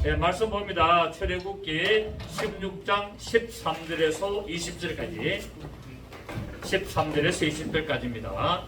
네, 말씀 봅니다. 출애굽기 16장 13절에서 20절까지 13절에서 20절까지입니다.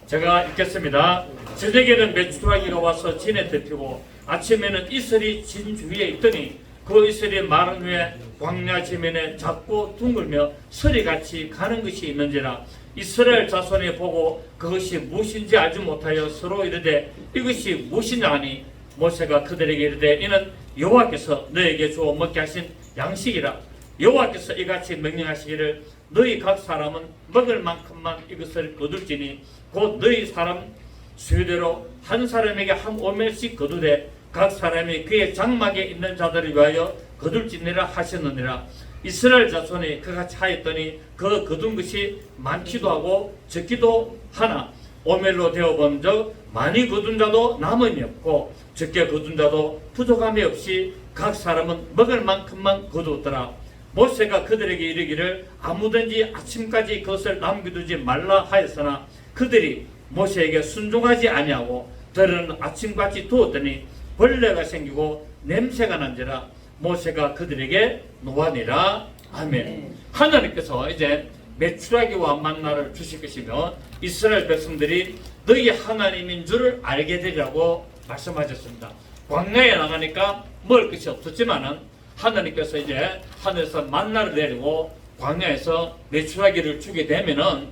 제가 읽겠습니다. 저녁에는 메추라기가 와서 진에 덮이고 아침에는 이슬이 진 주위에 있더니 그 이슬이 마른 후에 광야 지면에 작고 둥글며 서리같이 가는 것이 있는지라 이스라엘 자손이 보고 그것이 무엇인지 알지 못하여 서로 이르되 이것이 무엇이냐 하니 모세가 그들에게 이르되 이는 여호와께서 너에게 주어 먹게 하신 양식이라. 여호와께서 이같이 명령하시기를 너희 각 사람은 먹을 만큼만 이것을 거둘지니 곧 너희 사람 수요대로 한 사람에게 한 오멜씩 거두되 각 사람이 그의 장막에 있는 자들을 위하여 거둘지니라 하셨느니라. 이스라엘 자손이 그같이 하였더니 그 거둔 것이 많기도 하고 적기도 하나 오멜로 되어본 적 많이 거둔 자도 남음이 없고 적게 거둔 자도 부족함이 없이 각 사람은 먹을 만큼만 거두었더라. 모세가 그들에게 이르기를 아무든지 아침까지 그것을 남겨두지 말라 하였으나 그들이 모세에게 순종하지 아니하고 들은 아침같이 두었더니 벌레가 생기고 냄새가 난지라. 모세가 그들에게 노하니라. 아멘. 하나님께서 이제 메추라기와 만나를 주실 것이며 이스라엘 백성들이 너희 하나님인 줄을 알게 되리라고 말씀하셨습니다. 광야에 나가니까 먹을 것이 없었지만은 하나님께서 이제 하늘에서 만나를 내리고 광야에서 메추라기를 주게 되면은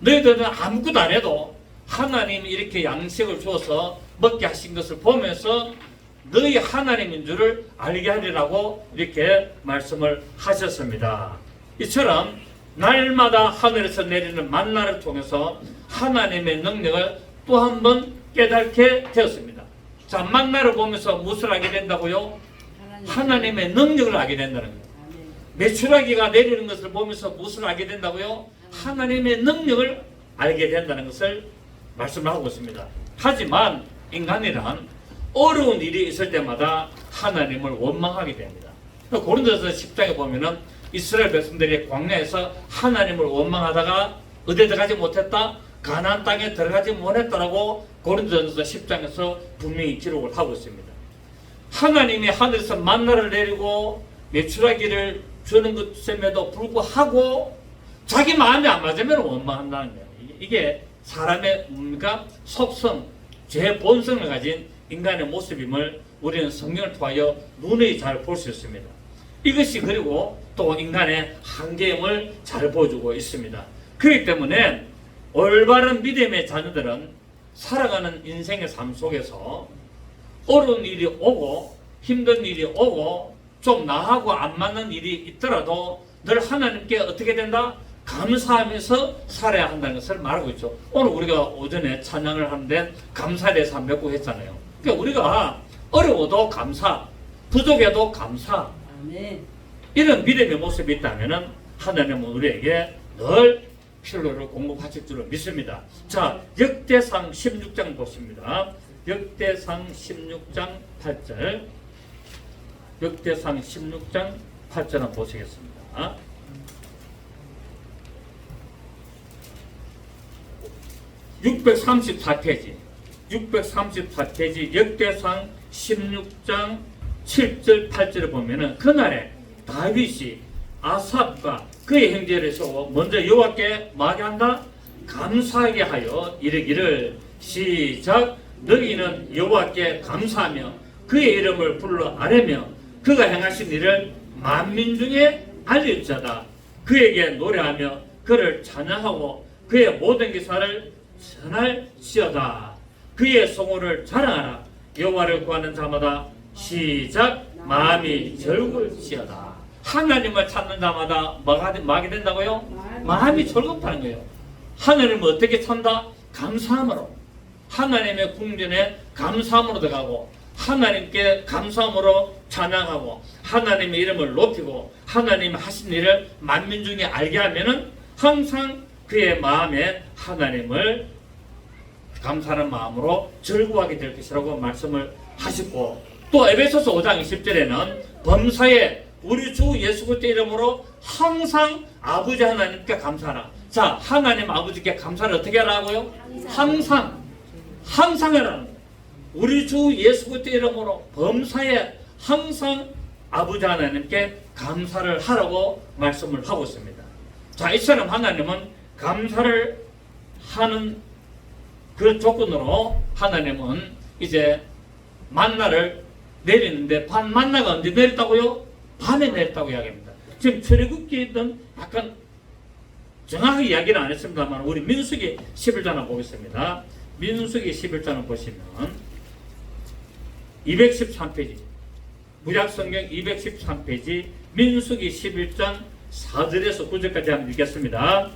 너희들은 아무것도 안 해도 하나님이 이렇게 양식을 주어서 먹게 하신 것을 보면서 너희 하나님인 줄을 알게 하리라고 이렇게 말씀을 하셨습니다. 이처럼 날마다 하늘에서 내리는 만나를 통해서 하나님의 능력을 또 한 번 깨닫게 되었습니다. 자, 만나를 보면서 무엇을 알게 된다고요? 하나님의 능력을 알게 된다는 거예요. 메추라기가 내리는 것을 보면서 무엇을 알게 된다고요? 하나님의 능력을 알게 된다는 것을 말씀하고 있습니다. 하지만 인간이란 어려운 일이 있을 때마다 하나님을 원망하게 됩니다. 고린도서 10장에 보면은 이스라엘 백성들이 광야에서 하나님을 원망하다가 어디에 들어가지 못했다? 가나안 땅에 들어가지 못했다라고 고린도전서 10장에서 분명히 기록을 하고 있습니다. 하나님이 하늘에서 만나를 내리고 메추라기를 주는 것임에도 불구하고 자기 마음이 안 맞으면 원망한다는 거예요. 이게 사람의 뭡니까? 속성, 제 본성을 가진 인간의 모습임을 우리는 성경을 통하여 눈에 잘 볼 수 있습니다. 이것이 그리고 또 인간의 한계임을 잘 보여주고 있습니다. 그렇기 때문에 올바른 믿음의 자녀들은 살아가는 인생의 삶 속에서 어려운 일이 오고 힘든 일이 오고 좀 나하고 안 맞는 일이 있더라도 늘 하나님께 어떻게 된다? 감사하면서 살아야 한다는 것을 말하고 있죠. 오늘 우리가 오전에 찬양을 하는데 감사에 대해서 몇 구 했잖아요. 그러니까 우리가 어려워도 감사, 부족해도 감사, 이런 믿음의 모습이 있다면 하나님은 우리에게 늘 필요를 공급하실 줄로 믿습니다. 자, 역대상 16장 보십니다. 역대상 16장 8절, 역대상 16장 8절 한번 보시겠습니다. (634페이지) 역대상 16장 7절 8절을 보면은 그날에 다윗이 아삽과 그의 형제를 세워 먼저 여호와께 뭐하게 한다? 감사하게 하여 이르기를 시작. 너희는 여호와께 감사하며 그의 이름을 불러 아뢰며 그가 행하신 일을 만민 중에 알릴자다. 그에게 노래하며 그를 찬양하고 그의 모든 기사를 전할지어다. 그의 성호를 자랑하라. 여호와를 구하는 자마다 시작. 마음이 즐거울지어다. 하나님을 찾는 자마다 뭐하게 된다고요? 마음이 즐겁다는 거예요. 하나님을 어떻게 찾다? 감사함으로. 하나님의 궁전에 감사함으로 들어가고 하나님께 감사함으로 찬양하고 하나님의 이름을 높이고 하나님 하신 일을 만민 중에 알게 하면은 항상 그의 마음에 하나님을 감사하는 마음으로 즐거워하게 될 것이라고 말씀을 하시고, 또 에베소서 5장 20절에는 범사에 우리 주 예수 그리스도 이름으로 항상 아버지 하나님께 감사하라. 자, 하나님 아버지께 감사를 어떻게 하라고요? 항상 해라는 거예요. 우리 주 예수 그리스도 이름으로 범사에 항상 아버지 하나님께 감사를 하라고 말씀을 하고 있습니다. 자, 이처럼 하나님은 감사를 하는 그 조건으로 하나님은 이제 만나를 내리는데, 만나가 언제 내렸다고요? 밤에 내렸다고 이야기합니다. 지금 출애굽기는 약간 정확하게 이야기는 안 했습니다만, 우리 민수기 11장을 보겠습니다. 민수기 11장을 보시면 213페이지, 구약성경 213페이지, 민수기 11장 4절에서 9절까지 한번 읽겠습니다.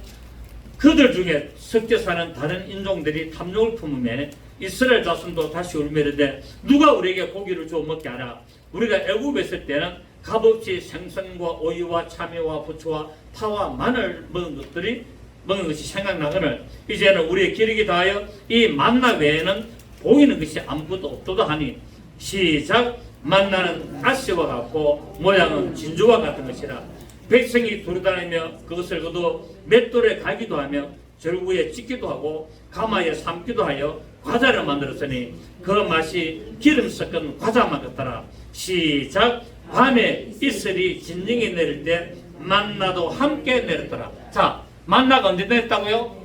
그들 중에 섞여 사는 다른 인종들이 탐욕을 품으며 이스라엘 자손도 다시 울매르되 누가 우리에게 고기를 주어 먹게 하라. 우리가 애굽에 있을 때는 값없이 생선과 오이와 참외와 부추와 파와 마늘 먹은 것이 생각나거늘 이제는 우리의 기력이 다하여 이 만나 외에는 보이는 것이 아무것도 없도다 하니, 시작. 만나는 아씨와 같고 모양은 진주와 같은 것이라. 백성이 두루다니며 그것을 거두 맷돌에 갈기도 하며 절구에 찢기도 하고 가마에 삶기도 하여 과자를 만들었으니 그 맛이 기름 섞은 과자만 같더라. 시작. 밤에 이슬이 진정이 내릴 때 만나도 함께 내렸더라. 자, 만나가 언제 내렸다고요?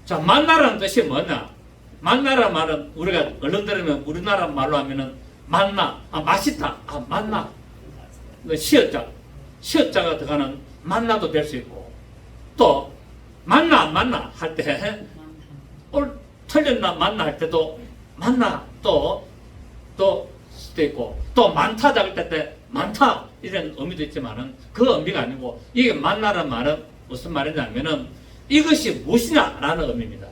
자, 만나라는 뜻이 뭐냐? 만나라는 말은 우리가 얼른 들으면 우리나라 말로 하면은 만나, 맛있다, 만나. 시어자가 들어가는 만나도 될 수 있고, 또 만나 안 만나 할 때 틀렸나 만나 할 때도 만나 또 수도 있고, 또 많다 작을 때 많다 이런 의미도 있지만은 그 의미가 아니고, 이게 만나라는 말은 무슨 말이냐면은 이것이 무엇이냐라는 의미입니다.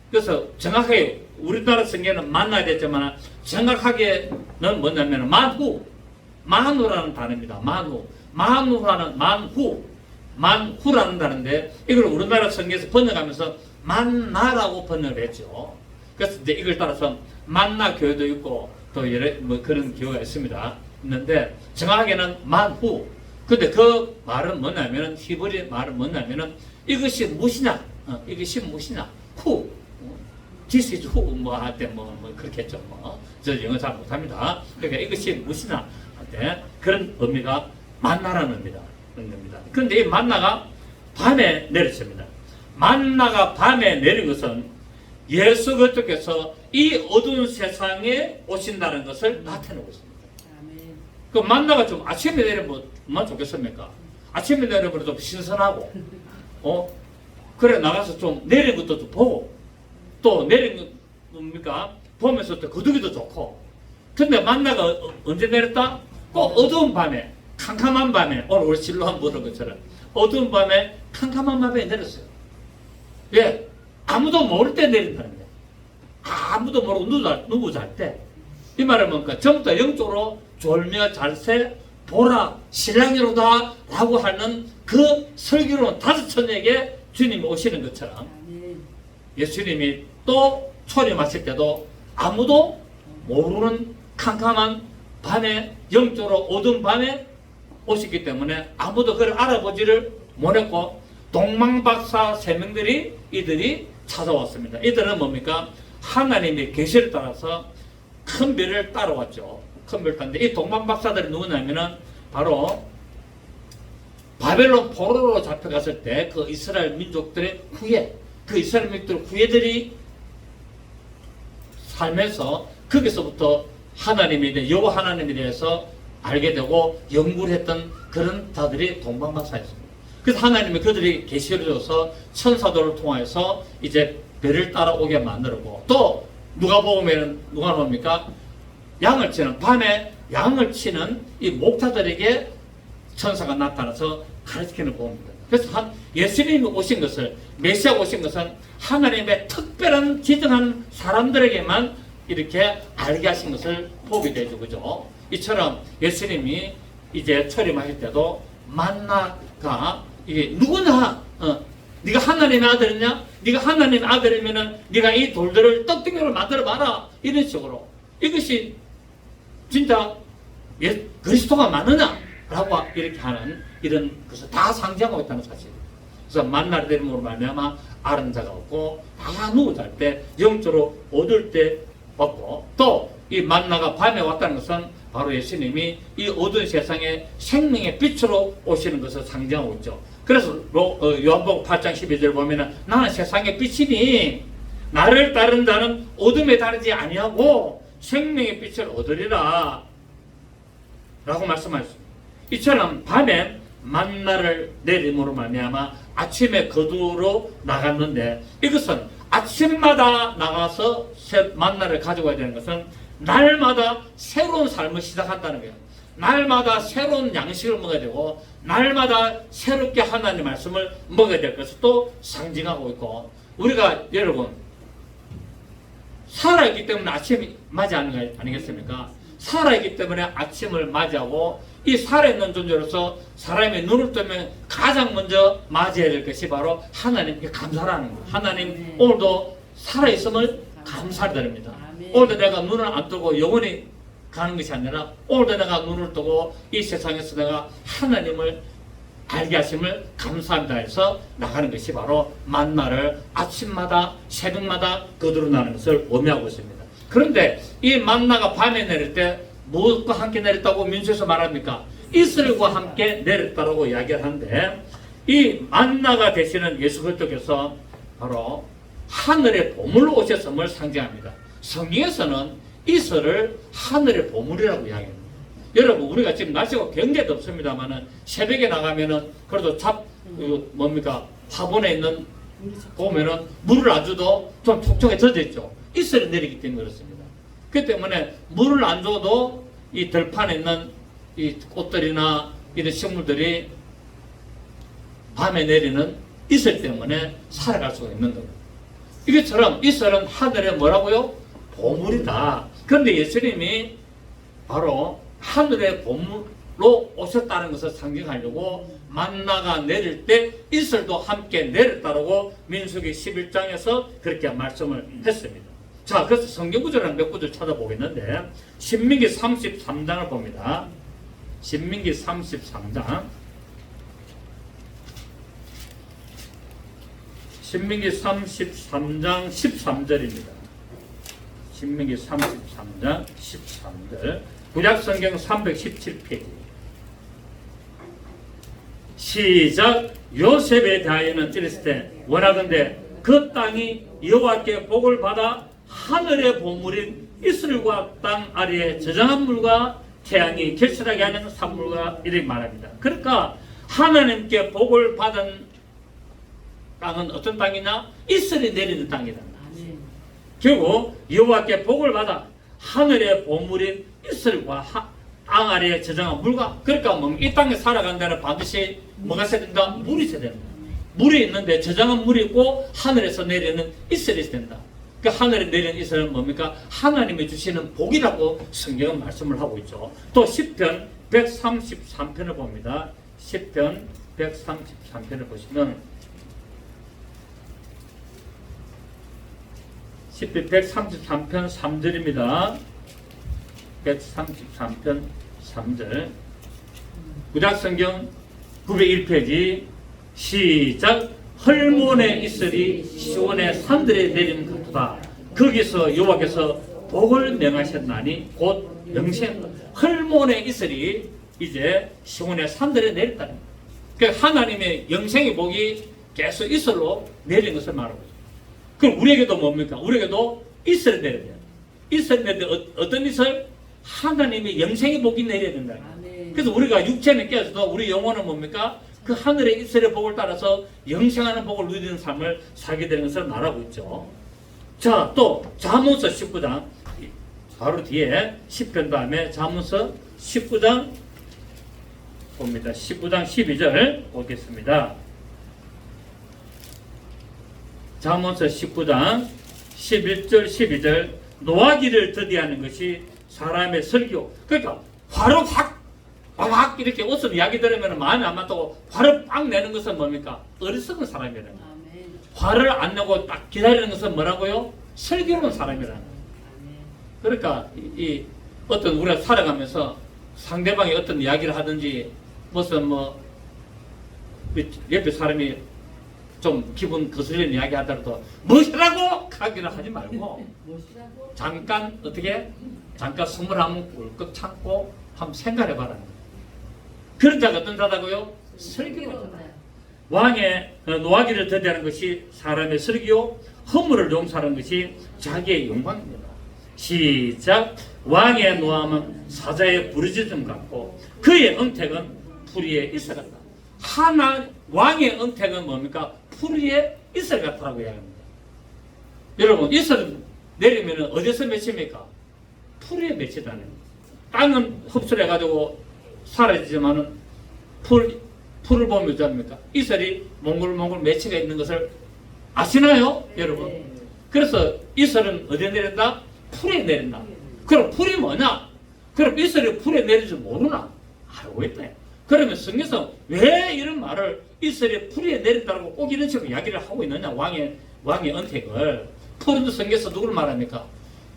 그래서 정확하게 우리나라 성경에는 만나야 되지만 정확하게는 뭐냐면 만후라는 단어입니다. 만후라는 단어인데, 이걸 우리나라 성경에서 번역하면서 만나라고 번역을 했죠. 그래서 이제 이걸 따라서 만나 교회도 있고 또 여러 그런 교회가 있는데 정확하게는 만후. 근데 그 말은 뭐냐면은, 히브리 말은 뭐냐면은 이것이 무엇이냐, 이것이 무엇이냐, 후, this is who 뭐 할 때 뭐 그렇게 했죠. 저 영어 잘 못합니다. 그러니까 이것이 무엇이냐 할 때 그런 의미가 만나라는 의미다. 그런데 이 만나가 밤에 내렸습니다. 만나가 밤에 내린 것은 예수 그리스도께서 이 어두운 세상에 오신다는 것을 나타내고 있습니다. 그 만나가 좀 아침에 내리면 얼마나 좋겠습니까? 아침에 내리면 좀 신선하고, 그래 나가서 좀 내린 것도 좀 보고, 또 내린 것 뭡니까? 보면서 또 거두기도 좋고. 근데 만나가 언제 내렸다? 꼭 어두운 밤에, 캄캄한 밤에, 오늘 우리 진로 한번 보는 것처럼 어두운 밤에 캄캄한 밤에 내렸어요. 왜? 아무도 모를 때 내린다는 거예요. 아무도 모르고 누구 잘 때. 이 말은 뭔가 전부터 영적으로 졸며 잘새 보라 신랑이로다 라고 하는 그 설교로는 다섯 처녀에게 주님이 오시는 것처럼, 예수님이 또 초림하실 때도 아무도 모르는 캄캄한 밤에, 영적으로 어두운 밤에 오셨기 때문에 아무도 그를 알아보지를 못했고, 동방박사 3명들이 이들이 찾아왔습니다. 이들은 뭡니까? 하나님의 계시를 따라서 큰 별을 따라왔죠. 큰 별을 따는데, 이 동방박사들이 누구냐면은 바로 바벨론 포로로 잡혀갔을 때 그 이스라엘 민족들의 후예, 그 이스라엘 민족들의 후예들이 살면서 거기서부터 하나님에 대해, 여호와 하나님에 대해서 알게 되고 연구를 했던 그런 자들이 동방박사였습니다. 그래서 하나님이 그들이 계시를 줘서 천사들을 통해서 이제 별을 따라오게 만들고, 또 누가 봅니까? 양을 치는, 밤에 양을 치는 이 목자들에게 천사가 나타나서 가르치는 봅니다. 그래서 예수님이 오신 것을, 메시아가 오신 것은 하나님의 특별한 지정한 사람들에게만 이렇게 알게 하신 것을 보게 되죠. 그죠? 이처럼 예수님이 이제 초림하실 때도 만나가 이게 누구나, 네가 하나님의 아들이냐? 네가 하나님의 아들이면은 네가 이 돌들을 떡덩이로 만들어 봐라. 이런 식으로. 이것이 진짜 그리스도가 맞느냐라고 이렇게 하는 이런 것을 다 상징하고 있다는 사실. 그래서 만나를 내림으로 말미암아 아는 자가 없고, 다 누구 잘 때, 영적으로 얻을 때 왔고, 또 이 만나가 밤에 왔다는 것은 바로 예수님이 이 어두운 세상에 생명의 빛으로 오시는 것을 상징하고 있죠. 그래서 요한복음 8장 12절 보면은 나는 세상의 빛이니 나를 따른 자는 어둠에 다르지 아니하고 생명의 빛을 얻으리라 라고 말씀하셨습니다. 이처럼 밤에 만나를 내림으로 말미암아 아침에 거두러 나갔는데, 이것은 아침마다 나가서 만나를 가져가야 되는 것은 날마다 새로운 삶을 시작한다는 거예요. 날마다 새로운 양식을 먹어야 되고 날마다 새롭게 하나님의 말씀을 먹어야 될 것을 또 상징하고 있고, 우리가 여러분 살아있기 때문에 아침이 맞이하는 거 아니겠습니까? 살아있기 때문에 아침을 맞이하고, 이 살아있는 존재로서 사람의 눈을 뜨면 가장 먼저 맞이해야 될 것이 바로 하나님께 감사라는 거예요. 하나님, 오늘도 살아있음을 감사드립니다. 오늘도 내가 눈을 안 뜨고 영원히 가는 것이 아니라 오늘도 내가 눈을 뜨고 이 세상에서 내가 하나님을 알게 하심을 감사합니다 해서 나가는 것이 바로 만나를 아침마다 새벽마다 거두러 나는 것을 의미하고 있습니다. 그런데 이 만나가 밤에 내릴 때 무엇과 함께 내렸다고 민수에서 말합니까? 이슬과 함께 내렸다고 이야기를 하는데, 이 만나가 되시는 예수 그리스도께서 바로 하늘의 보물로 오셨음을 상징합니다. 성경에서는 이슬을 하늘의 보물이라고 이야기합니다. 여러분, 우리가 지금 날씨가 굉장히 덥습니다만은 새벽에 나가면은 그래도 화분에 있는 보면은 물을 안 줘도 좀 촉촉해 젖어 있죠. 이슬이 내리기 때문에 그렇습니다. 그 때문에 물을 안 줘도 이 들판에 있는 이 꽃들이나 이런 식물들이 밤에 내리는 이슬 때문에 살아갈 수가 있는 겁니다. 이것처럼 이슬은 하늘에 뭐라고요? 보물이다. 그런데 예수님이 바로 하늘의 보물로 오셨다는 것을 상징하려고 만나가 내릴 때 이슬도 함께 내렸다고 민수기 11장에서 그렇게 말씀을 했습니다. 자, 그래서 성경 구절을 몇 구절 찾아보겠는데, 신민기 33장을 봅니다. 신민기 33장. 신민기 33장 13절입니다. 신민기 33장 13절. 구약성경 317페이지. 시작. 요셉에 대하여는 이랬을 때 원하건대 그 땅이 여호와께 복을 받아 하늘의 보물인 이슬과 땅 아래에 저장한 물과 태양이 결실하게 하는 산물과 이렇게 말합니다. 그러니까 하나님께 복을 받은 땅은 어떤 땅이냐? 이슬이 내리는 땅이다. 결국 여호와께 복을 받아 하늘의 보물인 이슬과 땅 아래에 저장한 물과, 그러니까 이 땅에 살아가는 데는 반드시 뭐가 있어야 된다? 물이 있어야 된다. 물이 있는데 저장한 물이 있고 하늘에서 내리는 이슬이 있어야 된다. 그 하늘에 내리는 이슬은 뭡니까? 하나님이 주시는 복이라고 성경은 말씀을 하고 있죠. 또 시편 133편을 봅니다. 시편 133편을 보시면 시편 133편 3절입니다. 133편 3절. 구약성경 901페이지. 시작. 헐몬의 이슬이 시온의 산들에 내리는 같도다. 거기서 여호와께서 복을 명하셨나니 곧 영생. 헐몬의 이슬이 이제 시온의 산들에 내렸다는 거예요. 그러니까 하나님의 영생의 복이 계속 이슬로 내리는 것을 말하고 있어요. 그럼 우리에게도 뭡니까? 우리에게도 이슬이 내려야 돼요. 이슬이 내릴 때 어떤 이슬? 하나님의 영생의 복이 내려야 된다. 그래서 우리가 육체는 깨어서도 우리 영혼은 뭡니까? 그 하늘의 이슬의 복을 따라서 영생하는 복을 누리는 삶을 살게 되는 것을 말하고 있죠. 자, 또 잠언서 19장 바로 뒤에 시편 다음에 잠언서 19장 봅니다. 19장 12절 보겠습니다. 잠언서 19장 11절 12절. 노하기를 더디하는 것이 사람의 설교. 그러니까 화를 확 이렇게 웃음 이야기 들으면 마음이 안 맞다고 화를 빡 내는 것은 뭡니까? 어리석은 사람이라는 거예요. 화를 안 내고 딱 기다리는 것은 뭐라고요? 슬기로운 사람이라는 거예요. 그러니까 이 어떤 우리가 살아가면서 상대방이 어떤 이야기를 하든지 무슨 옆에 사람이 좀 기분 거슬리는 이야기 하더라도 무엇이라고 하기를 하지 말고 잠깐 어떻게 잠깐 숨을 한번 꿀꺽 참고 한번 생각해 봐라. 그런 자가 어떤 자다고요? 설교자. 왕의 노하기를 더디하는 것이 사람의 설교, 허물을 용서하는 것이 자기의 영광입니다. 시작. 왕의 노함은 사자의 부르짖음 같고 그의 은택은 풀 위에 이슬 같다. 하나 왕의 은택은 뭡니까? 풀 위에 이슬 같다라고 이야기합니다. 여러분 이슬 내리면 어디서 맺힙니까? 풀 위에 맺히다는. 땅은 흡수해 가지고 사라지지만은 풀을 보면 어떻습니까? 이슬이 몽글몽글 맺혀가 있는 것을 아시나요, 여러분? 그래서 이슬은 어디에 내린다? 풀에 내린다. 그럼 풀이 뭐냐? 그럼 이슬이 풀에 내릴 줄 모르나? 알고 있다. 그러면 성경에서 왜 이런 말을 이슬이 풀에 내린다고 꼭 이런 식으로 이야기를 하고 있느냐? 왕의 은택을. 풀은 성경에서 누구를 말합니까?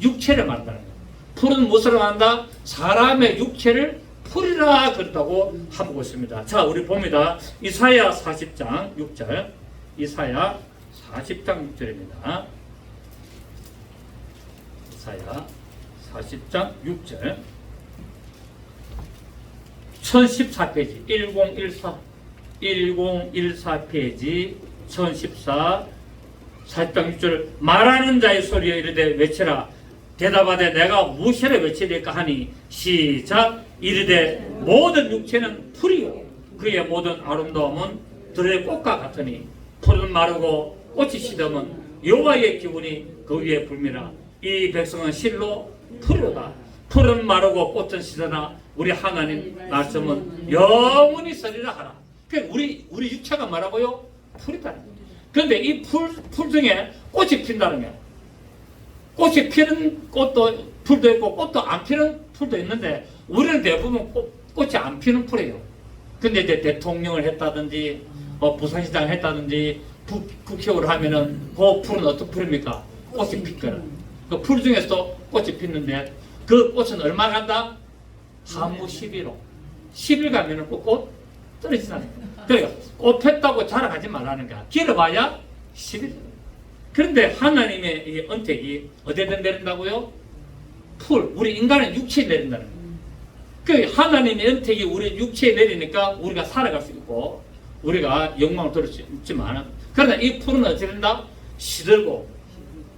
육체를 말한다는 거예요. 풀은 무엇을 말한다? 사람의 육체를 풀이라 그렇다고 하고 있습니다. 자, 우리 봅니다. 이사야 40장 6절. 이사야 40장 6절입니다. 이사야 40장 6절. 1014페이지 1014 페이지 1014 40장 6절. 말하는 자의 소리에 이르되 외치라. 대답하되 내가 무엇이라 외치리까 하니 시작. 이르되 모든 육체는 풀이요 그의 모든 아름다움은 들의 꽃과 같으니 풀은 마르고 꽃이 시들면 여호와의 기운이 그 위에 불미라. 이 백성은 실로 풀이로다. 풀은 마르고 꽃은 시드나 우리 하나님 말씀은 영원히 서리라 하라. 그러니까 우리 육체가 뭐라고요? 풀이다. 그런데 이 풀 중에 꽃이 핀다는 거야. 꽃이 피는 꽃도 풀도 있고 꽃도 안 피는 풀도 있는데 우리는 대부분 꽃이 안 피는 풀이에요. 근데 이제 대통령을 했다든지 부산시장을 했다든지 국회의원을 하면은 그 풀은 어떤 풀입니까? 꽃이 피거든. 그 풀 중에서도 꽃이 피는데 그 꽃은 얼마 간다? 한무 11호. 10일 가면은 꽃 떨어지잖아요. 그러니까 꽃 폈다고 자랑하지 말라는 거야. 길어봐야 10일. 그런데 하나님의 이 은택이 어디에 내린다고요? 풀. 우리 인간은 육체에 내린다는 거예요. 그 하나님의 은택이 우리 육체에 내리니까 우리가 살아갈 수 있고 우리가 영광을 들을 수 있지만 그러나 이 풀은 어찌 된다? 시들고.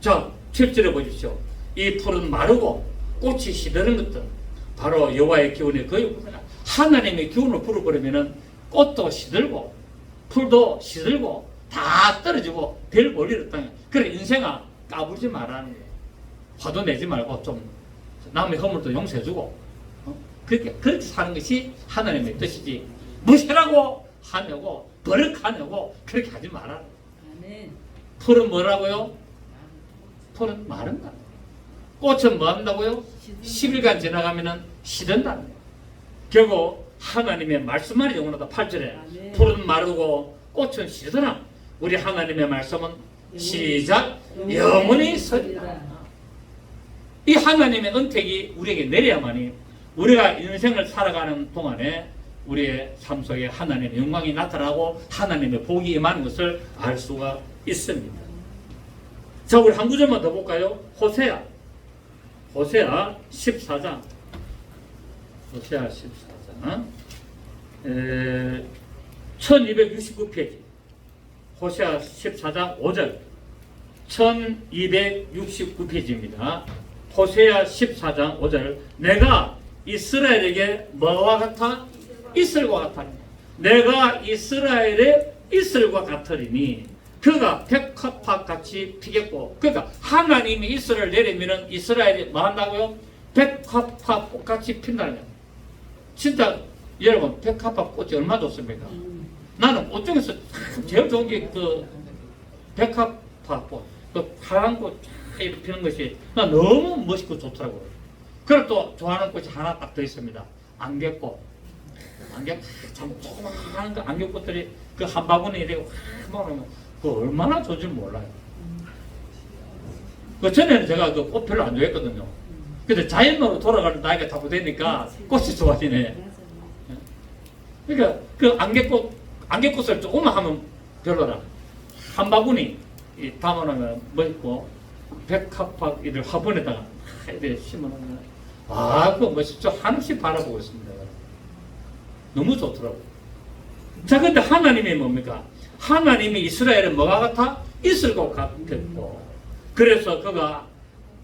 자, 7절에 보십시오. 이 풀은 마르고 꽃이 시드는 것들 바로 여호와의 기운의 거유구나. 하나님의 기운을 불어버리면은 꽃도 시들고 풀도 시들고 다 떨어지고 별 볼일 없다. 그래 인생아 까불지 말라는 거예요. 화도 내지 말고 좀 남의 허물도 용서해주고 그렇게 사는 것이 하나님의 뜻이지 무시라고 하냐고 버럭하냐고 그렇게 하지 말아라. 풀은 뭐라고요? 풀은 마른다. 꽃은 뭐 한다고요? 10일간 지나가면은 시든다는 거예요. 결국 하나님의 말씀만이 영원하다. 8절에 풀은 마르고 꽃은 시드나 우리 하나님의 말씀은 시작 영원히 서리라. 이 하나님의 은택이 우리에게 내려야만이 우리가 인생을 살아가는 동안에 우리의 삶 속에 하나님의 영광이 나타나고 하나님의 복이 임하는 것을 알 수가 있습니다. 자, 우리 한 구절만 더 볼까요? 호세아 14장 호세아 14장 1269페이지 호세아 14장 5절 1269페이지입니다. 호세아 14장 5절 내가 이스라엘에게 뭐와 같아? 이슬과 같아. 내가 이스라엘의 이슬과 같으리니 그가 백합화같이 피겠고 그러니까 하나님이 이슬을 내리면 이스라엘이 뭐 한다고요? 백합화꽃같이 핀다는 거예요. 진짜 여러분 백합화꽃이 얼마나 좋습니까? 나는 꽃 중에서 제일 좋은 게 그 백합화꽃 그 파란 꽃 이렇게 피는 것이 나 너무 멋있고 좋더라고요. 그리고 또 좋아하는 꽃이 하나 딱 더 있습니다. 안개꽃. 안개 참 조그마한 그 안개꽃들이 그 한 바구니에 이렇게 확 모으면 그 얼마나 좋은지 몰라요. 그 전에는 제가 그 꽃 별로 안 좋아했거든요. 근데 자연으로 돌아가는 나이가 자꾸 되니까 꽃이 좋아지네. 그러니까 그 안개꽃을 조금만 하면 별로라. 한 바구니 담아놓으면 뭐 있고 백합학 이를 화분에다가 이렇게 심어놓으면 그거 멋있죠. 한없이 바라보고 있습니다. 너무 좋더라고요. 자, 근데 하나님이 뭡니까? 하나님이 이스라엘은 뭐가 같아? 이슬과 같았고, 그래서 그가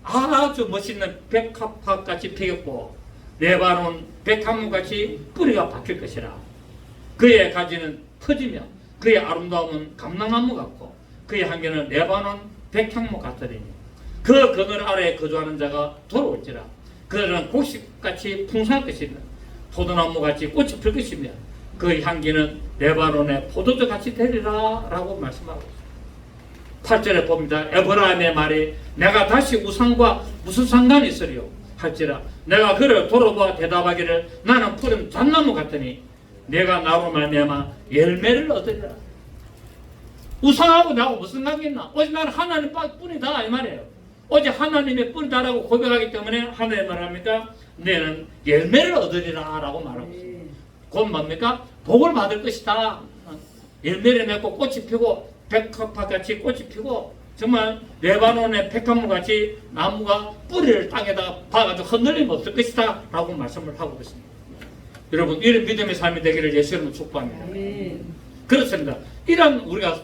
아주 멋있는 백합학 같이 피겠고 레바논 백합문 같이 뿌리가 박힐 것이라. 그의 가지는 퍼지며 그의 아름다움은 감람나무 같고 그의 향기는 레바논 백향목 같으리니 그 그늘 아래에 거주하는 자가 돌아올지라. 그들은 곡식같이 풍성할 것이며 포도나무같이 꽃이 필 것이며 그의 향기는 레바논의 포도주같이 되리라 라고 말씀하고 있습니다. 8절에 봅니다. 에브라임의 말이 내가 다시 우상과 무슨 상관이 있으리요 할지라. 내가 그를 돌아보아 대답하기를 나는 푸른 잣나무 같으니 내가 나로 말미암아 열매를 얻으리라. 우상하고 나하고 무슨 관계 있나? 오직 나는 하나님 뿐이다 이 말이에요. 오직 하나님의 뿐이다라고 고백하기 때문에 하나님 말합니까? 너는 열매를 얻으리라 라고 말하고 있습니다. 곧 뭡니까? 복을 받을 것이다. 열매를 맺고 꽃이 피고 백합화같이 꽃이 피고 정말 레바논의 백합물같이 나무가 뿌리를 땅에다가 박아도 흔들림 없을 것이다 라고 말씀을 하고 있습니다. 여러분, 이런 믿음의 삶이 되기를 예수님은 축복합니다. 그렇습니다. 이런 우리가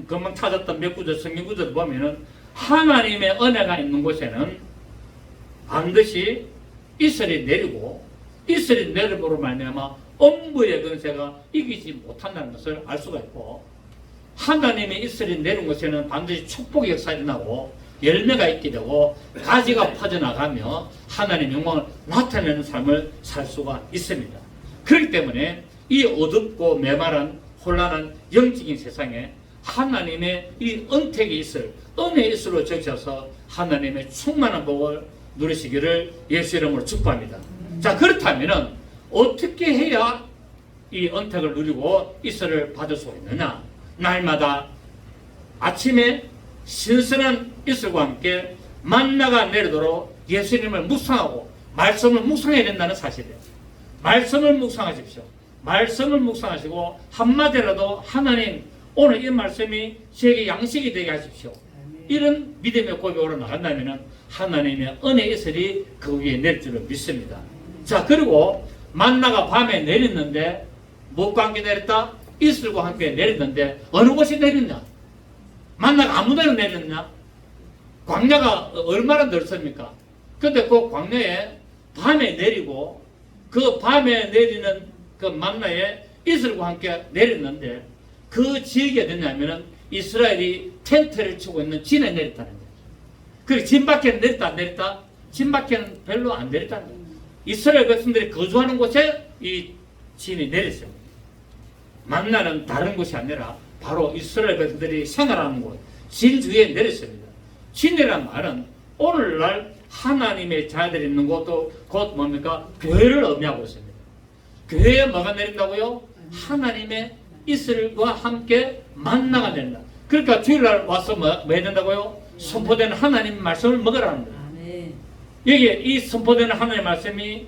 금방 찾았던 몇 구절 성경 구절을 보면은 하나님의 은혜가 있는 곳에는 반드시 이슬이 내리고 이슬이 내림으로 말미암아 엄부의 권세가 이기지 못한다는 것을 알 수가 있고, 하나님의 이슬이 내린 곳에는 반드시 축복의 역사가 일어나고 열매가 있게 되고 가지가 퍼져나가며 하나님의 영광을 나타내는 삶을 살 수가 있습니다. 그렇기 때문에 이 어둡고 메마른 혼란한 영적인 세상에 하나님의 이 은택이 있을 은혜의 이슬로 적셔서 하나님의 충만한 복을 누리시기를 예수 이름으로 축복합니다. 자, 그렇다면 어떻게 해야 이 은택을 누리고 이슬을 받을 수가 있느냐? 날마다 아침에 신선한 이슬과 함께 만나가 내리도록 예수님을 묵상하고 말씀을 묵상해야 된다는 사실이에요. 말씀을 묵상하십시오. 말씀을 묵상하시고 한마디라도 하나님 오늘 이 말씀이 저에게 양식이 되게 하십시오. 이런 믿음의 고백으로 나간다면 하나님의 은혜 이슬이 그 위에 내릴 줄을 믿습니다. 자, 그리고 만나가 밤에 내렸는데 무엇과 함께 내렸다? 이슬과 함께 내렸는데 어느 곳이 내렸냐? 만나가 아무데나 내렸냐? 광야가 얼마나 넓습니까? 근데 그 광야에 밤에 내리고 그 밤에 내리는 그 만나에 이슬과 함께 내렸는데 그 지역이 어디냐면은 이스라엘이 텐트를 치고 있는 진에 내렸다는 거예요. 그리고 진 밖에는 내렸다 안 내렸다? 진 밖에는 별로 안 내렸다는 거예요. 이스라엘 백성들이 거주하는 곳에 이 진이 내렸어요. 만나는 다른 곳이 아니라 바로 이스라엘 백성들이 생활하는 곳, 진 주위에 내렸습니다. 진이란 말은 오늘날 하나님의 자녀들이 있는 곳도 곧 뭡니까? 교회를 의미하고 있습니다. 교회에 뭐가 내린다고요? 하나님의 이슬과 함께 만나가 된다. 그러니까 주일날 와서 뭐 해야 된다고요? 선포되는 하나님의 말씀을 먹으라는 거예요. 여기에 이 선포되는 하나님의 말씀이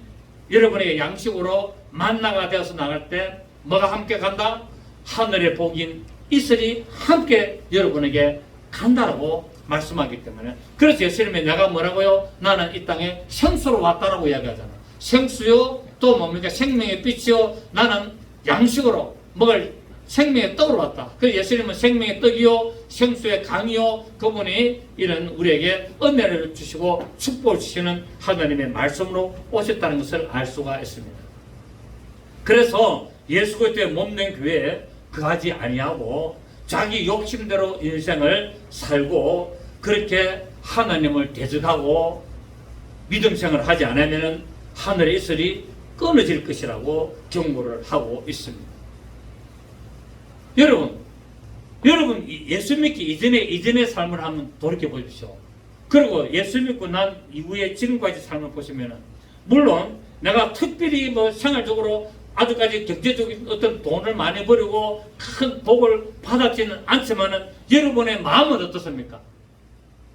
여러분에게 양식으로 만나가 되어서 나갈 때 뭐가 함께 간다? 하늘의 복인 이슬이 함께 여러분에게 간다라고 말씀하기 때문에, 그래서 예수님이 내가 뭐라고요? 나는 이 땅에 생수로 왔다라고 이야기하잖아. 생수요, 또 뭡니까? 생명의 빛이요, 나는 양식으로 먹을 생명의 떡으로 왔다. 그래서 예수님은 생명의 떡이요, 생수의 강이요, 그분이 이런 우리에게 은혜를 주시고 축복을 주시는 하나님의 말씀으로 오셨다는 것을 알 수가 있습니다. 그래서 예수 그리스도의 몸된 교회에 거하지 아니하고 자기 욕심대로 인생을 살고 그렇게 하나님을 대적하고 믿음생활을 하지 않으면 하늘의 이슬이 끊어질 것이라고 경고를 하고 있습니다. 여러분 예수 믿기 이전의 삶을 한번 돌이켜 보십시오. 그리고 예수 믿고 난 이후에 지금까지 삶을 보시면, 물론 내가 특별히 뭐 생활적으로 아직까지 경제적인 어떤 돈을 많이 벌이고 큰 복을 받았지는 않지만은 여러분의 마음은 어떻습니까?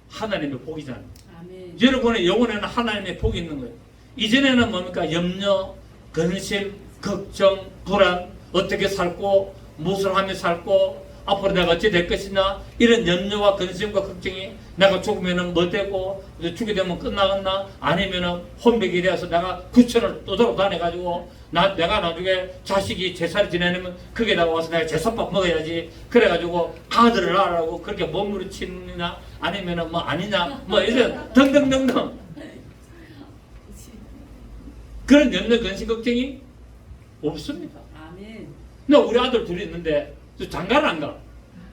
하나님의 복이잖아요. 아멘. 여러분의 영혼에는 하나님의 복이 있는 거예요. 이전에는 뭡니까? 염려, 근심, 걱정, 불안, 어떻게 살고 무엇을 하며 살고 앞으로 내가 어찌 될 것이냐 이런 염려와 근심과 걱정이 내가 죽으면 뭐 되고 죽게 되면 끝나겠나 아니면 혼백이 되어서 내가 구천을 떠들어 다녀가지고 내가 나중에 자식이 제사를 지내면 거기다가 와서 내가 제사밥 먹어야지 그래가지고 아들을 낳으라고 그렇게 몸부림치느냐 아니면 뭐 아니냐 뭐 이런 등등등등 그런 염려 근심 걱정이 없습니다. 아멘. 나 우리 아들 둘이 있는데 장가를 안 가.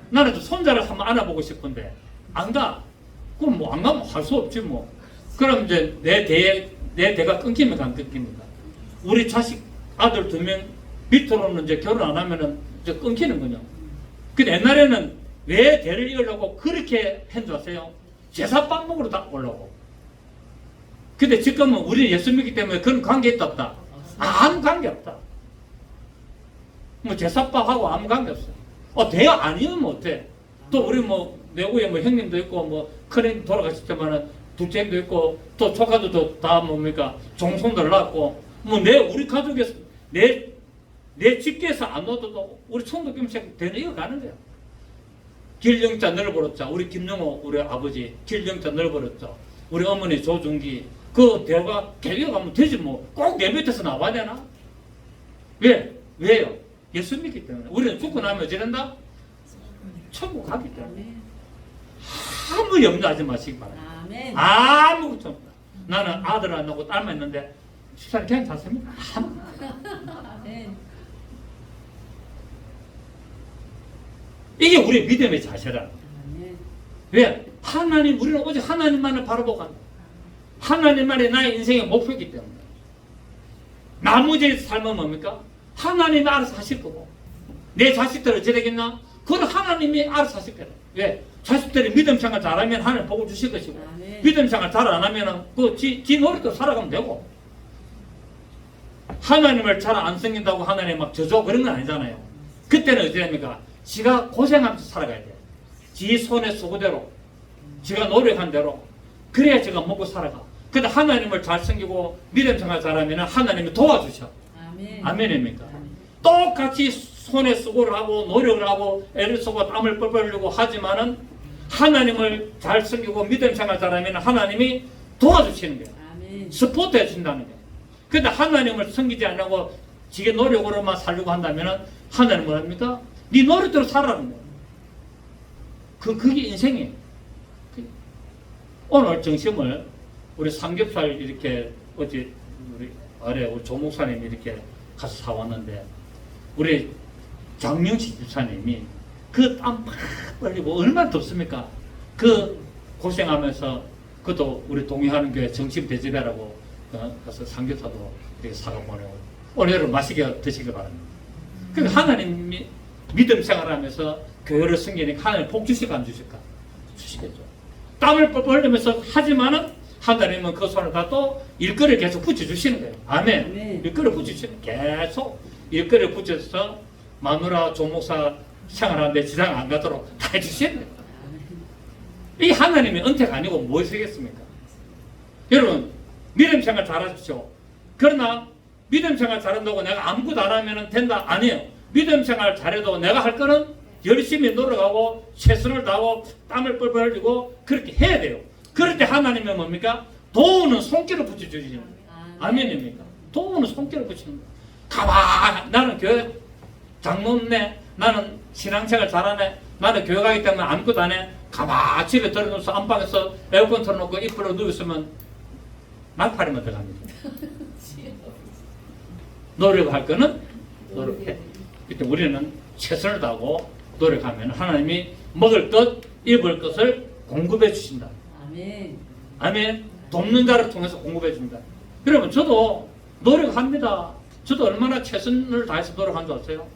나는 좀 손자를 한번 안아보고 싶은데 안 가. 그럼 뭐 안 가면 할 수 없지 뭐. 그럼 이제 내 대가 끊깁니까 안 끊깁니까? 우리 자식 아들 2명 밑으로는 이제 결혼 안 하면은 이제 끊기는 거냐. 근데 옛날에는 왜 대를 이으려고 그렇게 한줄 제사밥 먹으러 다 오려고. 근데 지금은 우리는 예수 믿기 때문에 그런 관계 있다 없다? 아무 관계 없다. 뭐 제사밥하고 아무 관계 없어. 대가 아니면 못해. 또 우리 뭐 내구에 뭐 형님도 있고 뭐 큰형 돌아가실 때만은 둘째도 있고 또 조카들도 다 뭡니까 종손들 낳고 뭐 우리 가족에서 내 집계에서 안 넣어도 우리 총독 김책 되는 이거 가는 거야. 길영자 넓어졌자 우리 김영호 우리 아버지 길영자 넓어졌자 우리 어머니 조중기 그 대가 개교가면 되지 뭐 꼭 내 밑에서 나와야 되나? 왜요? 예수 믿기 때문에. 우리는 죽고 나면 어찌 된다? 천국 가기 때문에. 아무 염려하지 마시기 바랍니다. 아멘. 아무것도 없다. 나는 아들 안 낳고 딸만 있는데 집사람 괜찮습니다. 아멘. 이게 우리 믿음의 자세라는 거예요. 아멘. 왜? 우리는 오직 하나님만을 바라보고 간다. 하나님만이 나의 인생의 목표이기 때문에. 나머지 삶은 뭡니까? 하나님이 알아서 하실 거고 내 자식들을 어찌 되겠나? 그건 하나님이 알아서 하실 거예요. 왜? 자식들이 믿음 생활 잘하면 하나님 복을 주실 것이고 아멘. 믿음 생활 잘 안 하면 지 노릇대로 살아가면 되고 하나님을 잘 안 섬긴다고 하나님 막 저주하고 그런 건 아니잖아요. 그때는 어찌 됩니까? 지가 고생하면서 살아가야 돼요. 지 손의 수고대로 지가 노력한 대로 그래야 지가 먹고 살아가. 근데 하나님을 잘 섬기고 믿음 생활 잘하면 하나님이 도와주셔. 아멘. 아멘입니까? 똑같이 손에 수고를 하고 노력을 하고 애를 쓰고 땀을 뻘뻘 흘리고 하지만은 하나님을 잘 섬기고 믿음 생활 잘하면 하나님이 도와주시는 거예요. 아멘. 스포트 해준다는 거예요. 근데 하나님을 섬기지 않고 지게 노력으로만 살려고 한다면은 하나님은 뭐랍니까? 네 노력대로 살아라는 거예요. 그게 인생이에요. 오늘 정심을 우리 삼겹살 이렇게 어제 우리 아래 우리 조 목사님이 이렇게 가서 사왔는데 우리 장명식 집사님이 그 땀 팍 흘리고 얼마나 덥습니까? 그 고생하면서 그것도 우리 동의하는 교회 정심 대집회라고 가서 삼겹살도 이렇게 사가 보내고 오늘 여러분 맛있게 드시기 바랍니다. 그러니까 하나님이 믿음 생활하면서 교회를 섬기니까 하나님 복 주실까 안 주실까? 주시겠죠. 땀을 뻘뻘 흘리면서 하지만은 하나님은 그 손을 다 또 일거리를 계속 붙여주시는 거예요. 아멘. 아멘. 일거리를 붙여주시는 계속 일거리를 붙여서 마누라 조목사 생활하는데 지장 안 가도록 다 해주시는 거예요. 이 하나님의 은퇴가 아니고 무엇이겠습니까? 여러분 믿음 생활 잘하십시오. 그러나 믿음 생활 잘한다고 내가 아무것도 안 하면 된다? 아니에요. 믿음 생활 잘해도 내가 할 거는 열심히 노력하고 최선을 다하고 땀을 뻘뻘 흘리고 그렇게 해야 돼요. 그럴 때 하나님은 뭡니까? 도우는 손길을 붙여주시는 거예요. 아멘입니까? 도우는 손길을 붙이는 거예요. 가만 나는 교회 장로네 나는 신앙생활 잘하네 나는 교회 가기 때문에 아무것도 안 해. 가만 집에 들어놓고서 안방에서 에어컨 틀어놓고 이불로 누워있으면 날파리만 들어갑니다. 노력할 거는 노력해. 그때 우리는 최선을 다하고 노력하면 하나님이 먹을 것, 입을 것을 공급해 주신다. 아멘. 아멘. 돕는 자를 통해서 공급해 줍니다. 여러분 저도 노력합니다. 저도 얼마나 최선을 다해서 노력한 줄 아세요?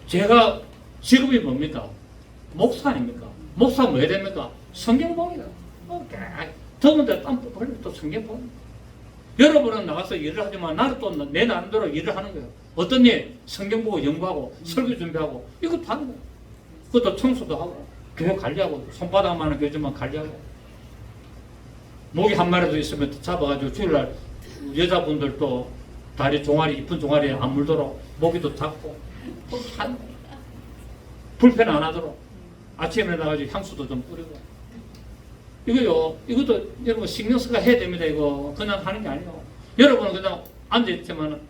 제가 직업이 뭡니까? 목사 아닙니까? 목사 뭐 해야 됩니까? 성경 보기다. 더운데 땀 흘리면 또 성경 보기. 여러분은 나가서 일을 하지만 나는 또 내 나름대로 일을 하는 거예요. 어떤 일? 성경 보고 연구하고 설교 준비하고 이것도 하는 거예요. 그것도 청소도 하고 교회 관리하고 손바닥만한 교회만 관리하고 모기 한 마리도 있으면 잡아가지고 주일날 여자분들도 다리 종아리 이쁜 종아리에 안 물도록 모기도 잡고 불편 안 하도록 아침에 나가지고 향수도 좀 뿌리고. 이거요, 이것도 여러분 신경 써가 해야 됩니다. 이거 그냥 하는 게 아니에요. 여러분은 그냥 앉아있지만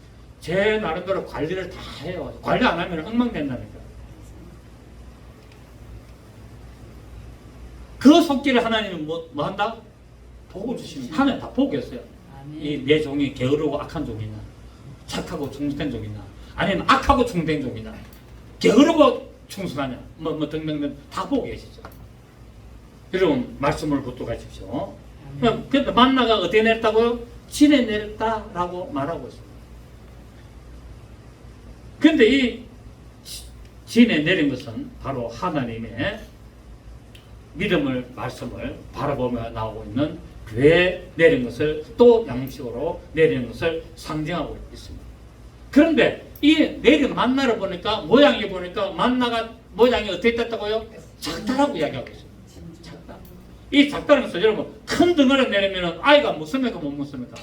제 나름대로 관리를 다 해요. 관리 안 하면 엉망된다니까. 그 속기를 하나님이 뭐 한다? 보고 주시는. 하나님 다 보고 계세요. 이 내 종이 게으르고 악한 종이나 착하고 충성된 종이나 아니면 악하고 충성된 종이나 게으르고 충성하냐 뭐 등등등 다 보고 계시죠. 여러분 말씀을 붙들고 가십시오. 그런데 만나가 어디에 내렸다고요? 진에 내렸다라고 말하고 있습니다. 그런데 이 진에 내린 것은 바로 하나님의 믿음을 말씀을 바라보며 나오고 있는 교회에 내린 것을 또 양식으로 내리는 것을 상징하고 있습니다. 그런데 이 내린 만나를 보니까 모양이 보니까 만나가 모양이 어떻게 됐다고요? 작다라고 이야기하고 있습니다. 작다. 이 작다는 것은 여러분 큰 덩어리를 내리면 아이가 먹습니까 못 먹습니까?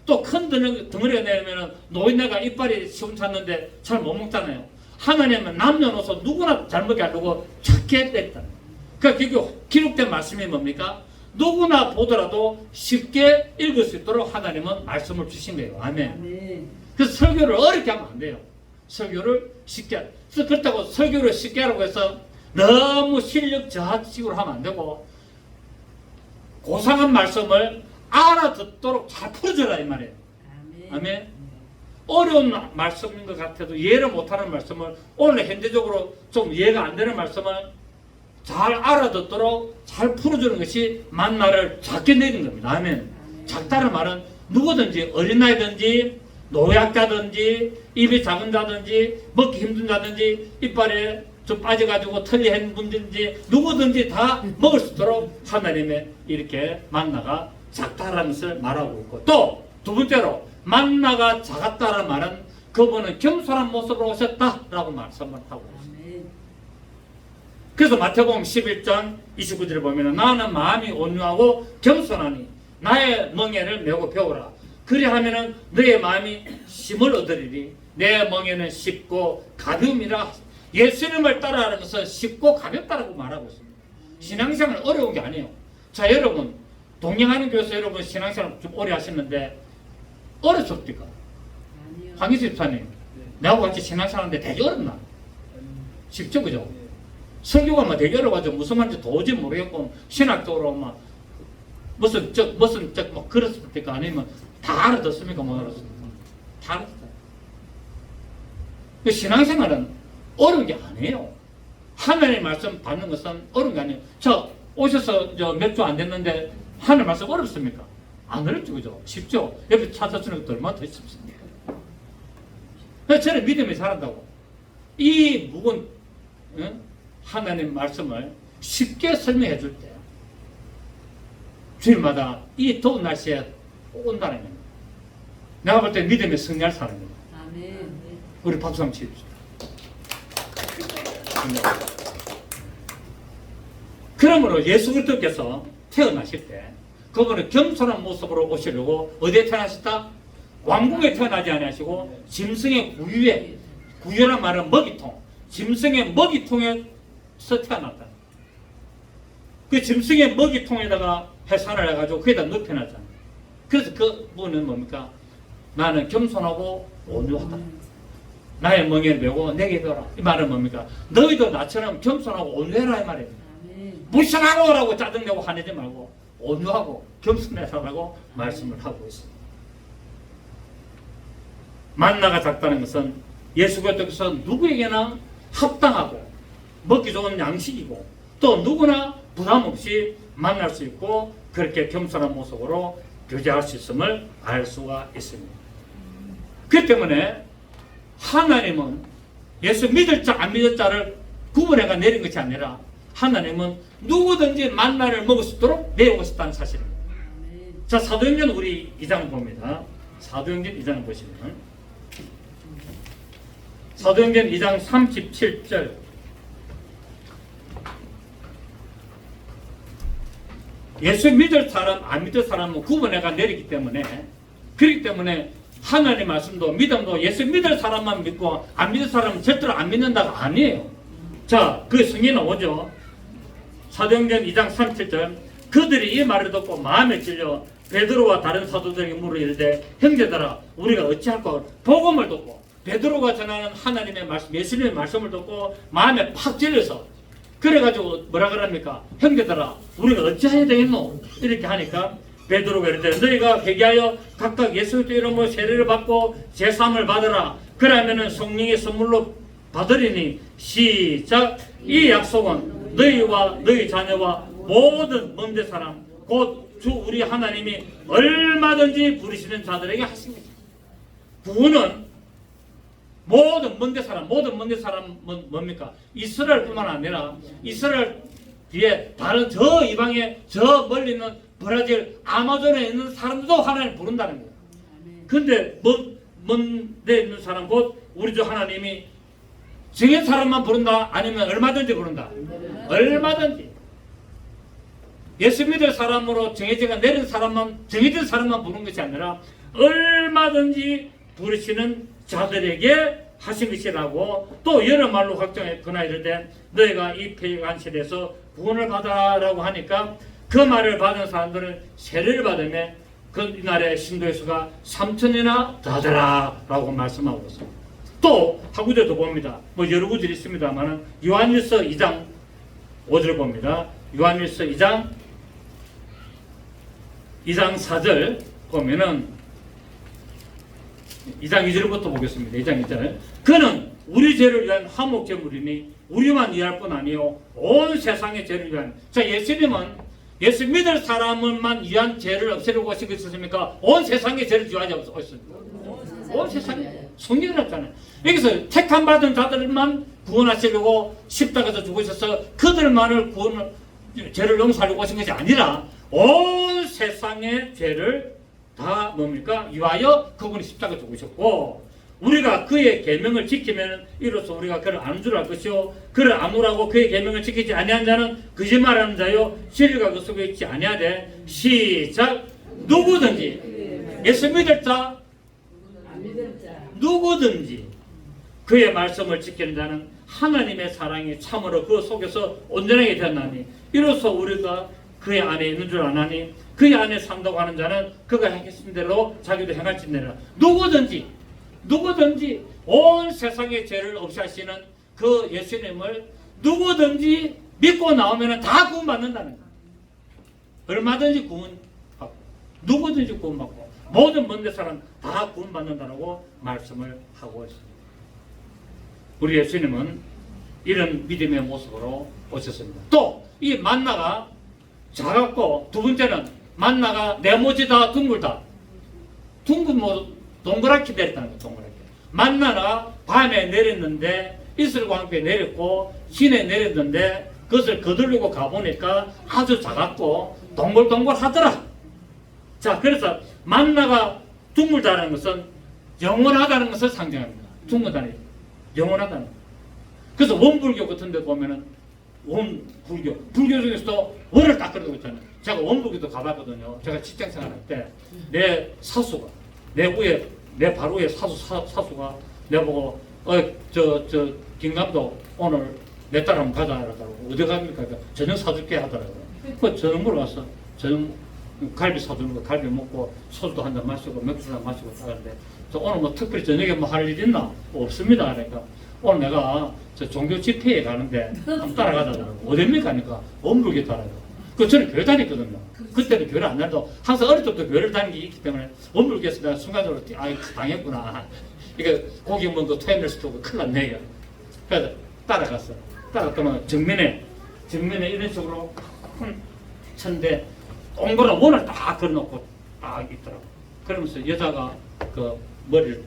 또 큰 덩어리가 내리면 노인네가 이빨이 시원찮는데 잘 못 먹잖아요. 하나님은 남녀노소 누구나 잘 먹게 하려고 작게 냈다. 그러니까 기록된 말씀이 뭡니까? 누구나 보더라도 쉽게 읽을 수 있도록 하나님은 말씀을 주신 거예요. 아멘. 그래서 설교를 어렵게 하면 안 돼요. 설교를 쉽게. 그래서 그렇다고 설교를 쉽게 하라고 해서 너무 실력 저하식으로 하면 안 되고 고상한 말씀을 알아듣도록 잘 풀어줘라 이 말이에요. 아멘. 어려운 말씀인 것 같아도 이해를 못하는 말씀을 오늘 현대적으로 좀 이해가 안 되는 말씀을 잘 알아듣도록 잘 풀어주는 것이 만나를 작게 내린 겁니다. 아멘. 작다는 말은 누구든지 어린아이든지 노약자든지 입이 작은 자든지 먹기 힘든 자든지 이빨에 좀 빠져가지고 털리 한 분든지 누구든지 다 먹을 수 있도록 하나님의 이렇게 만나가 작다라는 것을 말하고 있고 또 두 번째로 만나가 작았다는 말은 그분은 겸손한 모습으로 오셨다라고 말씀을 하고 있습니다. 그래서 마태복음 11장 29절에 보면 나는 마음이 온유하고 겸손하니 나의 멍에를 메고 배우라. 그리하면 너의 마음이 힘을 얻으리니 내 멍에는 쉽고 가벼움이라. 예수님을 따라하는 것은 쉽고 가볍다라고 말하고 있습니다. 신앙생활 어려운 게 아니에요. 자 여러분 동행하는 교회에서 여러분 신앙생활 좀 오래 하셨는데 어렸습니까? 황희수 집사님 나하고 같이 신앙생활 하는데 되게 어렵나? 쉽죠 그죠? 설교가 막 되게 어려워가지고 무슨 말인지 도저히 모르겠고 신학적으로 막 무슨 막 그렇습니까? 아니면 다 알아듣습니까? 못 알아듣습니까? 다 알아듣어요. 신앙생활은 어려운 게 아니에요. 하나님의 말씀 받는 것은 어려운 게 아니에요. 저 오셔서 몇 주 안 됐는데 하나님 말씀 어렵습니까? 안 어렵죠 그죠? 쉽죠? 옆에 찾아주는 것도 얼마나 더 쉽습니까? 저는 믿음이 잘한다고 이 무거운 하나님 말씀을 쉽게 설명해 줄 때 주일마다 이 더운 날씨에 온다는 겁니다. 내가 볼 때 믿음의 승리할 사람입니다. 아멘. 우리 박수 한번 치십시오. 그러므로 예수 그리스도께서 태어나실 때 그분은 겸손한 모습으로 오시려고 어디에 태어나셨다? 왕궁에 태어나지 아니하시고 짐승의 구유에, 구유란 말은 먹이통, 짐승의 먹이통에서 태어났다. 그 짐승의 먹이통에다가 해산을 해가지고 거기다 눕혀놨잖아요. 그래서 그 분은 뭡니까? 나는 겸손하고 온유하다. 나의 멍에를 메고 내게 배워라. 이 말은 뭡니까? 너희도 나처럼 겸손하고 온유해라 이 말이에요. 무시하고라고 짜증내고 화내지 말고 온유하고 겸손해라라고 말씀을 하고 있습니다. 만나가 작다는 것은 예수 그리스도께서 누구에게나 합당하고 먹기 좋은 양식이고 또 누구나 부담 없이 만날 수 있고 그렇게 겸손한 모습으로 교제할 수 있음을 알 수가 있습니다. 그렇기 때문에 하나님은 예수 믿을 자 안 믿을 자를 구분해가 내린 것이 아니라 하나님은 누구든지 만나를 먹을 수 있도록 내어오셨다는 사실입니다. 자 사도행전 우리 2장 봅니다. 사도행전 2장 보시면 사도행전 2장 37절 예수 믿을 사람 안 믿을 사람은 구분해가 내리기 때문에 그렇기 때문에 하나님 말씀도 믿음도 예수 믿을 사람만 믿고 안 믿을 사람은 절대로 안 믿는다가 아니에요. 자, 그 성경에 나오죠. 사도행전 2장 37절 그들이 이 말을 듣고 마음에 찔려 베드로와 다른 사도들에게 물어 이르되 형제들아 우리가 어찌할까. 복음을 듣고 베드로가 전하는 하나님의 말씀 예수님의 말씀을 듣고 마음에 팍 찔려서 그래가지고 뭐라 그럽니까? 형제들아 우리가 어찌해야 되겠노? 이렇게 하니까 베드로가 이르되 너희가 회개하여 각각 예수 그리스도 이름으로 세례를 받고 제사함을 받으라. 그러면은 성령의 선물로 받으리니 시작. 이 약속은 너희와 너희 자녀와 모든 먼데 사람 곧 주 우리 하나님이 얼마든지 부르시는 자들에게 하신 것입니다. 구원은 모든 먼데 사람 뭡니까? 이스라엘뿐만 아니라 이스라엘 뒤에 다른 저 이방에 저 멀리 있는 브라질 아마존에 있는 사람들도 하나님 부른다는 거예요. 근데 먼데 있는 사람 곧 우리 주 하나님이 정한 사람만 부른다? 아니면 얼마든지 부른다? 얼마든지. 예수 믿을 사람으로 정해져가 내린 사람만 정해진 사람만 부르는 것이 아니라 얼마든지 부르시는 자들에게 하신 것이라고 또 여러 말로 확정했거나 이르되 너희가 이 폐간실에서 구원을 받아라고 하니까 그 말을 받은 사람들은 세례를 받으며 그날의 신도의 수가 3,000이나 더하더라 라고 말씀하고 있습니다. 또 한 구절 더 봅니다. 뭐 여러 구절이 있습니다만 요한일서 2장 5절 봅니다. 요한일서 2장 4절 보면은 2장 2절부터 보겠습니다. 2장 2절 그는 우리 죄를 위한 화목제물이니 우리만 위할 뿐 아니요 온 세상의 죄를 위한. 자, 예수님은 예수 믿을 사람만 위한 죄를 없애려고 하신 것이 있습니까? 온 세상의 죄를 위하지 않습니까? 온 세상에 성경을 했잖아요. 여기서 택함 받은 자들만 구원하시려고 십자가에서 죽으셔서 그들만을 죄를 용서하려고 하신 것이 아니라 온 세상의 죄를 다 뭡니까? 위하여 그분이 십자가에 죽으셨고 우리가 그의 계명을 지키면 이로써 우리가 그를 아는 줄 알 것이요 그를 아노라고 그의 계명을 지키지 아니한 자는 거짓말하는 자요 진리가 그 속에 있지 아니하되 시작. 누구든지 예수 믿을 자 누구든지 그의 말씀을 지키는 자는 하나님의 사랑이 참으로 그 속에서 온전하게 되었나니 이로써 우리가 그의 안에 있는 줄 아나니 그의 안에 산다고 하는 자는 그가 행하신 대로 자기도 행할지니라. 누구든지 온 세상의 죄를 없애시는 그 예수님을 누구든지 믿고 나오면 다 구원받는다는 거예요. 얼마든지 구원받고 누구든지 구원받고 모든 먼데 사람 다 구원받는다고 말씀을 하고 있습니다. 우리 예수님은 이런 믿음의 모습으로 오셨습니다. 또 이 만나가 작았고 두 번째는 만나가 네모지다 둥글다. 동그랗게 내렸다는 거예요. 동그랗게. 만나가 밤에 내렸는데 이슬과 함께 내렸고 시내 내렸는데 그것을 거들고 가보니까 아주 작았고 동글동글하더라. 자, 그래서 만나가 둥글다는 것은 영원하다는 것을 상징합니다. 둥글다는 게 영원하다는 것. 그래서 원불교 같은 데 보면은 불교 중에서도 원을 딱 그러고 있잖아요. 제가 원불교도 가봤거든요. 제가 직장 생활할 때 내 사수가 내 바로 위에 사수가 내보고 김감독 오늘 내 딸 한번 가자 하더라고. 어디 갑니까? 저녁 사줄게 하더라고요. 그 저녁 물어봤어. 저녁 갈비 사주는 거 갈비 먹고 소주도 한잔 마시고 맥주 한잔 마시고 하는데 오늘 뭐 특별히 저녁에 뭐 할 일 있나? 없습니다. 그러니까 오늘 내가 저 종교 집회에 가는데 한번 따라가자더라고. 어딥니까? 하니까 원불교 따라가고. 저는 교회 다녔거든요. 그때는 교회를 안 다녀도 항상 어릴 때부터 교회를 다니는 게 있기 때문에 원불교에서 내가 순간적으로 당했구나. 이게 고기 먹고 토해낼 수도 없고 큰일 났네. 이거. 그래서 따라갔어. 따라갔더니 정면에 이런 식으로 큰 천대 동그란 원을 딱 걸어놓고 딱 있더라고. 그러면서 여자가 그 머리를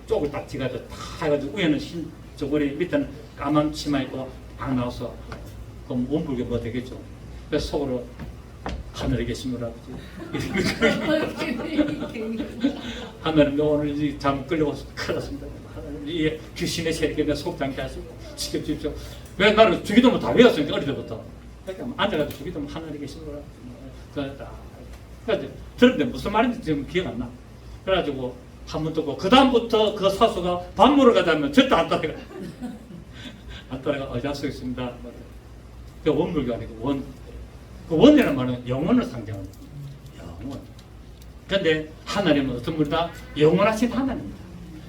쪽을 딱 지가지고 다 해가지고 위에는 저 머리 밑에는 까만 치마 입고 딱 나와서 그럼 원불교 뭐 되겠죠. 그래서 속으로 하늘에 계신 분 아버지 하늘은 오늘 잠 끌려고 그렇습니다. 하나님 이 귀신의 세력에 속지 않게 하시고 지켜주십시오. 왜 나는 주기도문 다 외웠으니까 어릴 때부터. 그러니까 앉아가지고 주기도문 하늘에 계신 분 그래서 들었는데 무슨 말인지 지금 기억 안 나. 그래가지고 한 번 듣고 그 다음부터 그 사수가 밥 먹으러 가자면 절대 안 따라가. 안 따라가. 약속 있습니다. 그 원불교 아니고 원. 그 원이라는 말은 영혼을 상징합니다. 영혼. 그런데 하나님은 어떤 분이다? 영원하신 하나님입니다.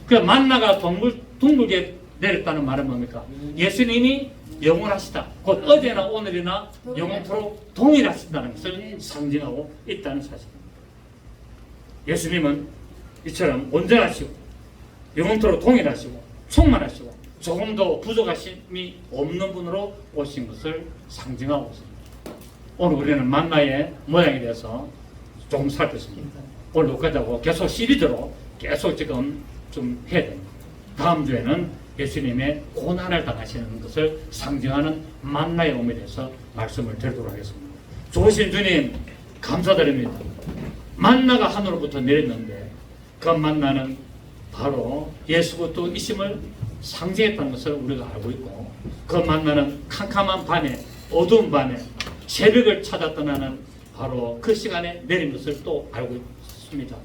그 만나가 둥글게 내렸다는 말은 뭡니까? 예수님이 영원하시다. 곧 어제나 오늘이나 영원토록 동일하신다는 것을 상징하고 있다는 사실입니다. 예수님은 이처럼 온전하시고 영원토록 동일하시고 충만하시고 조금도 부족하심이 없는 분으로 오신 것을 상징하고 있습니다. 오늘 우리는 만나의 모양에 대해서 조금 살폈습니다. 오늘 여기까지 하고 계속 시리즈로 계속 지금 좀 해야 됩니다. 다음 주에는 예수님의 고난을 당하시는 것을 상징하는 만나의 의미에 대해서 말씀을 드리도록 하겠습니다. 좋으신 주님 감사드립니다. 만나가 하늘로부터 내렸는데 그 만나는 바로 예수 그리스도이심을 상징했다는 것을 우리가 알고 있고, 그 만나는 캄캄한 밤에 어두운 밤에 새벽을 찾아 떠나는 바로 그 시간에 내린 것을 또 알고 있습니다.